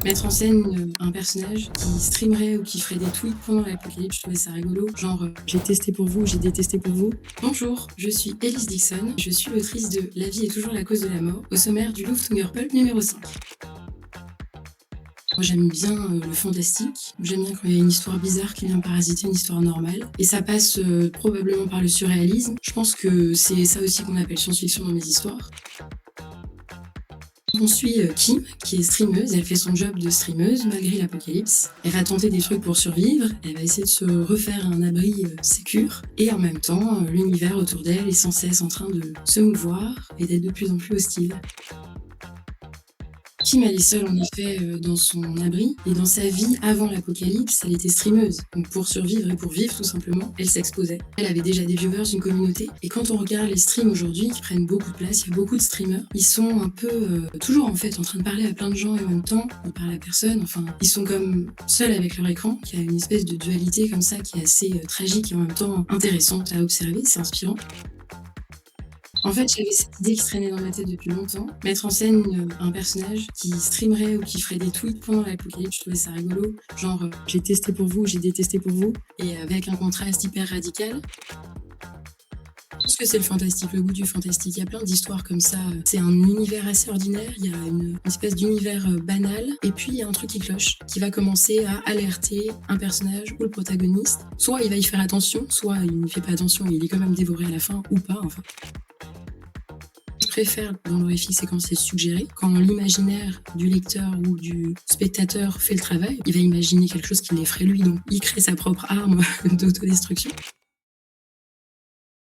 Mettre en scène, un personnage qui streamerait ou qui ferait des tweets pendant l'apocalypse, je trouvais ça rigolo, genre, «J'ai testé pour vous, j'ai détesté pour vous». Bonjour, je suis Elise Dixon, je suis l'autrice de La vie est toujours la cause de la mort, au sommaire du Luftunger Pulp numéro 5. Moi j'aime bien, le fantastique, j'aime bien quand il y a une histoire bizarre qui vient parasiter une histoire normale et ça passe, probablement par le surréalisme. Je pense que c'est ça aussi qu'on appelle science-fiction dans mes histoires. On suit Kim, qui est streameuse. Elle fait son job de streameuse malgré l'apocalypse. Elle va tenter des trucs pour survivre. Elle va essayer de se refaire un abri sécure. Et en même temps, l'univers autour d'elle est sans cesse en train de se mouvoir et d'être de plus en plus hostile. Kim, elle est seule en effet dans son abri et dans sa vie avant l'apocalypse, elle était streameuse. Donc pour survivre et pour vivre tout simplement, elle s'exposait. Elle avait déjà des viewers, une communauté. Et quand on regarde les streams aujourd'hui qui prennent beaucoup de place, il y a beaucoup de streamers. Ils sont un peu toujours en fait en train de parler à plein de gens et en même temps ils parlent à personne. Enfin, ils sont comme seuls avec leur écran, qui a une espèce de dualité comme ça qui est assez tragique et en même temps intéressante à observer, c'est inspirant. En fait, j'avais cette idée qui traînait dans ma tête depuis longtemps. Mettre en scène un personnage qui streamerait ou qui ferait des tweets pendant l'apocalypse, je trouvais ça rigolo. Genre, «J'ai testé pour vous, j'ai détesté pour vous» et avec un contraste hyper radical. Je pense que c'est le fantastique, le goût du fantastique. Il y a plein d'histoires comme ça. C'est un univers assez ordinaire, il y a une espèce d'univers banal, et puis il y a un truc qui cloche, qui va commencer à alerter un personnage ou le protagoniste. Soit il va y faire attention, soit il ne fait pas attention et il est quand même dévoré à la fin, ou pas, enfin. Je préfère dans l'horrifique, c'est quand c'est suggéré, quand l'imaginaire du lecteur ou du spectateur fait le travail, il va imaginer quelque chose qui l'effraie lui, donc il crée sa propre arme d'autodestruction.